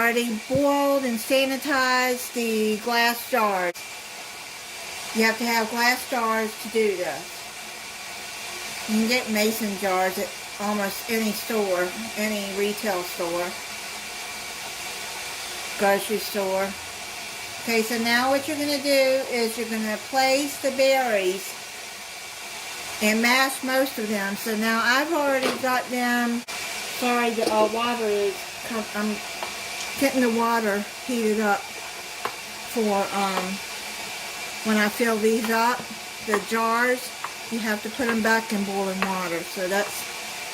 already boiled and sanitized the glass jars. You have to have glass jars to do this. You can get mason jars at almost any store, any retail store, grocery store. Okay, so now what you're going to do is you're going to place the berries and mash most of them. So now I've already got them. Sorry, the water is, I'm getting the water heated up for when I fill these up, the jars, you have to put them back in boiling water. So that's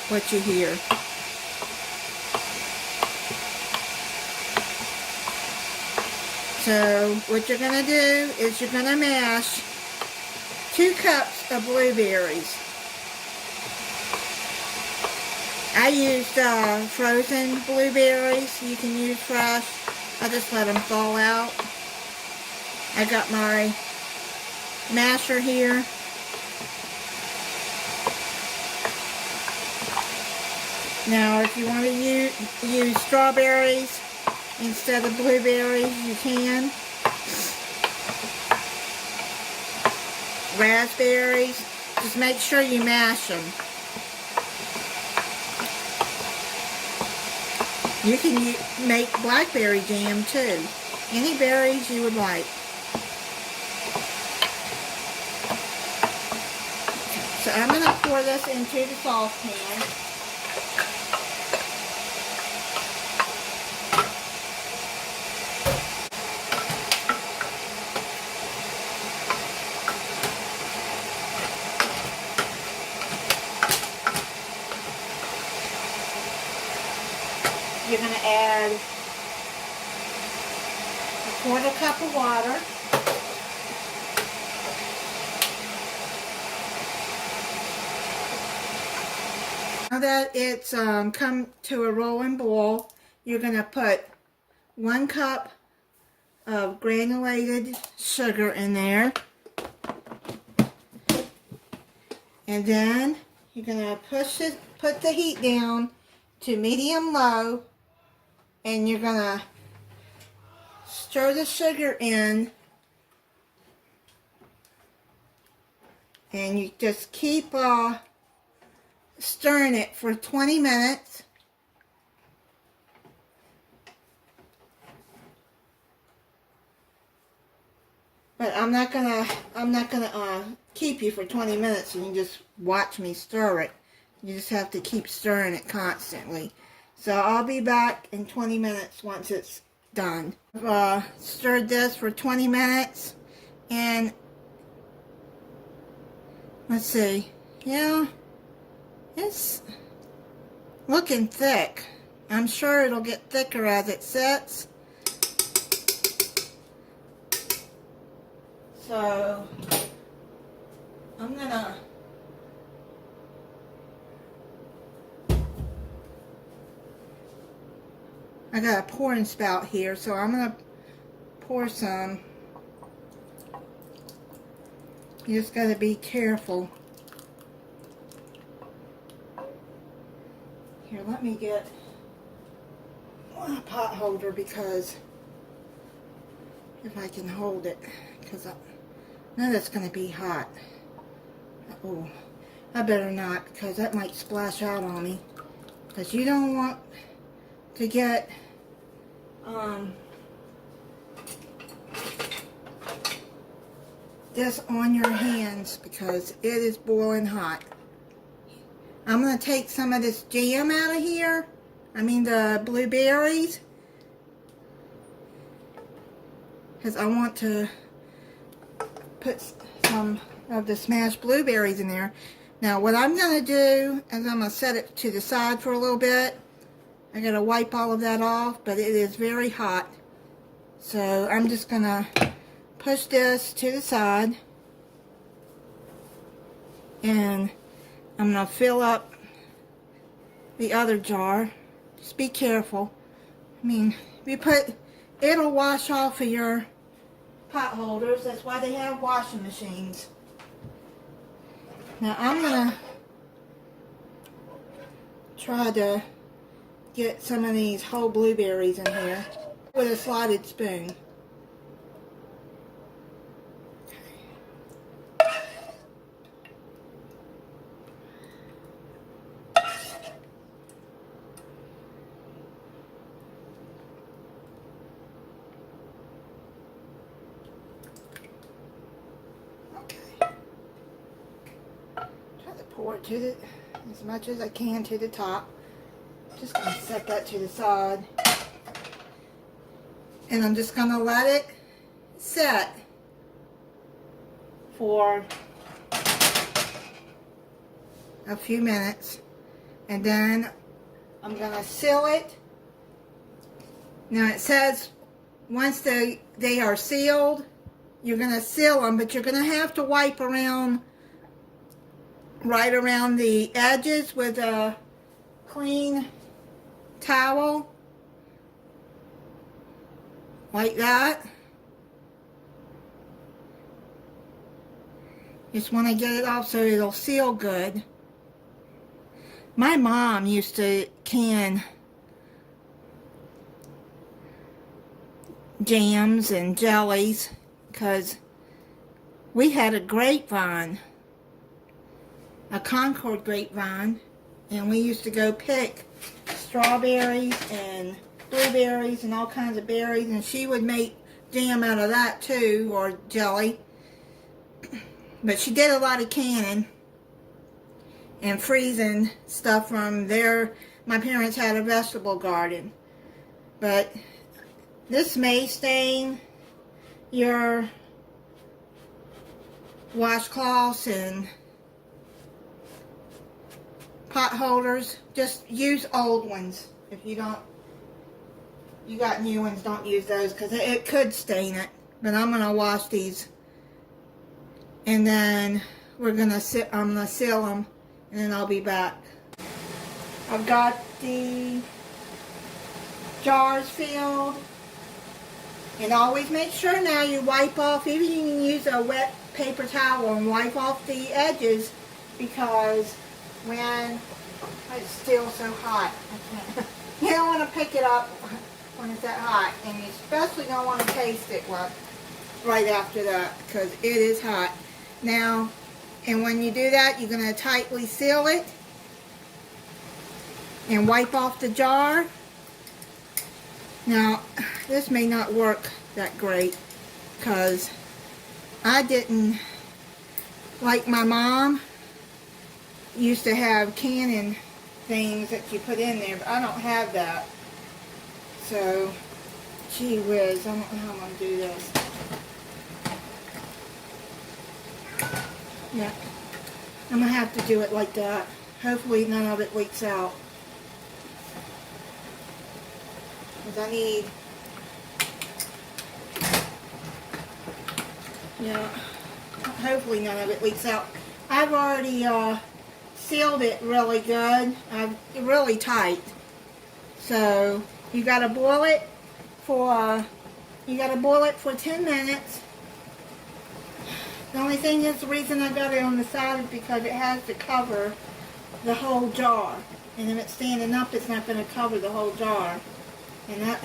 what you hear. So what you're going to do is you're going to mash 2 cups of blueberries. I used frozen blueberries. You can use fresh. I just let them thaw out. I got my masher here. Now if you want to use strawberries instead of blueberries, you can. Raspberries, just make sure you mash them. You can make blackberry jam too. Any berries you would like. So I'm going to pour this into the saucepan. You're going to add a 1/4 cup of water. Now that it's come to a rolling boil, you're going to put 1 cup of granulated sugar in there. And then you're going to put the heat down to medium-low. And you're going to stir the sugar in. And you just keep stirring it for 20 minutes. But I'm not gonna keep you for 20 minutes. You can just watch me stir it. You just have to keep stirring it constantly. So I'll be back in 20 minutes once it's done. I've stirred this for 20 minutes, and let's see, yeah, it's looking thick. I'm sure it'll get thicker as it sits. So I'm gonna I got a pouring spout here, so I'm going to pour some. You just got to be careful. Here, let me get a pot holder, because if I can hold it, because I know that's going to be hot. Oh, I better not, because that might splash out on me. Because you don't want to get this on your hands, because it is boiling hot. I'm going to take some of this jam out of here. I mean the blueberries, because I want to put some of the smashed blueberries in there. Now what I'm going to do is I'm going to set it to the side for a little bit. I got to wipe all of that off, but it is very hot. So I'm just going to push this to the side, and I'm going to fill up the other jar. Just be careful. I mean, if you put, it'll wash off of your pot holders. That's why they have washing machines. Now I'm going to try to get some of these whole blueberries in here. with a slotted spoon. Pour it to the, as much as I can to the top. Just going to set that to the side. And I'm just going to let it set for a few minutes. And then I'm going to seal it. Now it says once they are sealed, you're going to seal them, but you're going to have to wipe around right around the edges with a clean towel like that. Just want to get it off so it'll seal good. My mom used to can jams and jellies because we had a grapevine, a Concord grapevine, and we used to go pick strawberries and blueberries and all kinds of berries, and she would make jam out of that too, or jelly. But she did a lot of canning and freezing stuff from there. My parents had a vegetable garden. But this may stain your washcloths and pot holders. Just use old ones. If you got new ones, don't use those because it could stain it. But I'm gonna wash these, and then I'm gonna seal them, and then I'll be back. I've got the jars filled, and always make sure now you wipe off. Even you can use a wet paper towel and wipe off the edges, because when it's still so hot, I can't. You don't want to pick it up when it's that hot, and you especially don't want to taste it right after that, because it is hot. Now, and when you do that, you're going to tightly seal it and wipe off the jar. Now, this may not work that great because I didn't, like my mom used to have canning things that you put in there, but I don't have that. So, gee whiz, I don't know how I'm going to do this. Yeah, I'm going to have to do it like that. Hopefully none of it leaks out. Because I need, yeah, hopefully none of it leaks out. I've already sealed it really good, really tight. So you got to boil it for 10 minutes. The only thing is, the reason I got it on the side is because it has to cover the whole jar. And if it's standing up, it's not going to cover the whole jar. And that,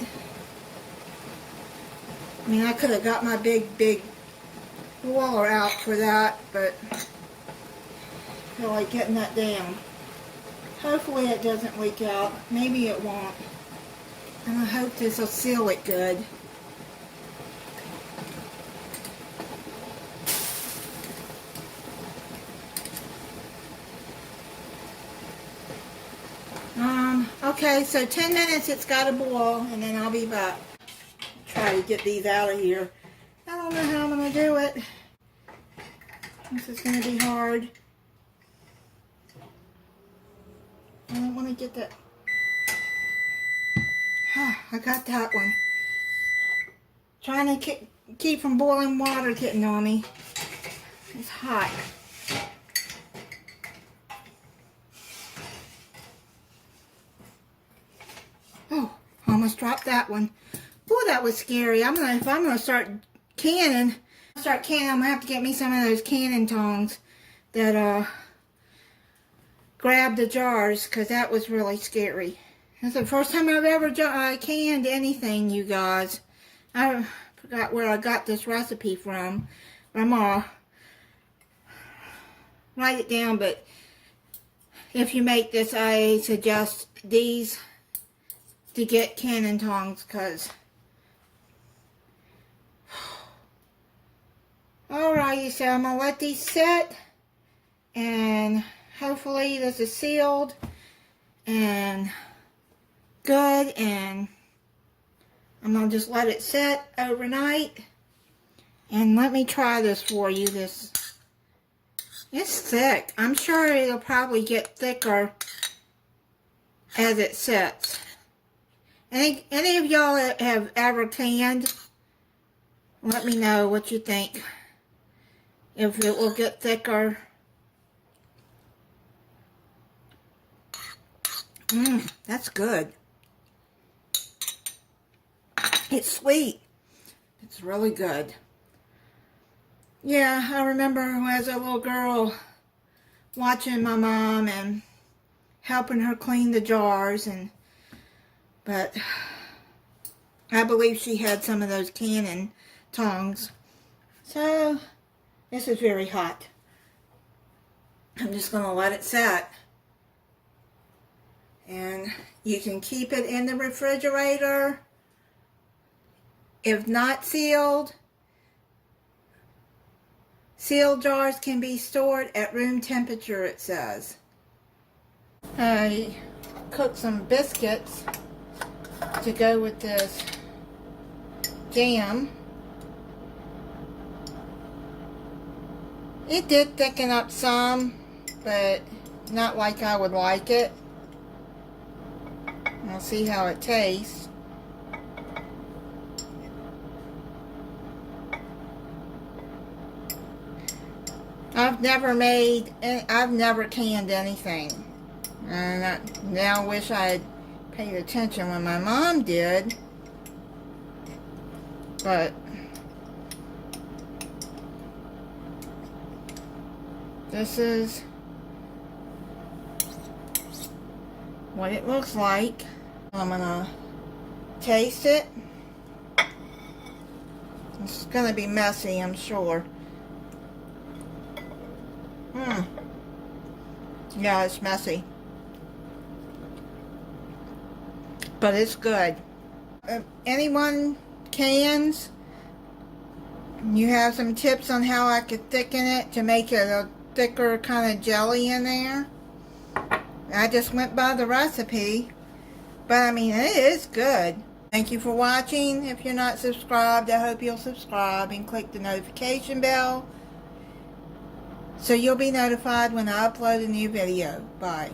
I mean, I could have got my big boiler out for that, but I feel like getting that down. Hopefully it doesn't leak out. Maybe it won't. And I hope this will seal it good. Okay, so 10 minutes it's got to boil, and then I'll be back. Try to get these out of here. I don't know how I'm going to do it. This is going to be hard. I don't want to get that. I got that one. Trying to keep from boiling water getting on me. It's hot. Oh, almost dropped that one. Oh, that was scary. If I'm gonna start canning, I'm gonna have to get me some of those canning tongs that grab the jars, because that was really scary. That's the first time I've ever canned anything, you guys. I forgot where I got this recipe from. But I'm going to write it down, but if you make this, I suggest these to get canning tongs, because alrighty, so I'm going to let these sit, and hopefully this is sealed and good, and I'm going to just let it sit overnight. And let me try this for you. It's thick. I'm sure it'll probably get thicker as it sits. Any of y'all have ever canned? Let me know what you think. If it will get thicker. That's good. It's sweet. It's really good. Yeah, I remember as a little girl watching my mom and helping her clean the jars, but I believe she had some of those canning tongs. So this is very hot. I'm just going to let it set. And you can keep it in the refrigerator. If not sealed, sealed jars can be stored at room temperature, it says. I cooked some biscuits to go with this jam. It did thicken up some, but not like I would like it. I'll see how it tastes. I've never canned anything. And I now wish I had paid attention when my mom did. But this is what it looks like. I'm gonna taste it. It's gonna be messy, I'm sure. Yeah, it's messy. But it's good. If anyone cans, you have some tips on how I could thicken it to make it a thicker kind of jelly in there? I just went by the recipe. But I mean, it is good. Thank you for watching. If you're not subscribed, I hope you'll subscribe and click the notification bell so you'll be notified when I upload a new video. Bye.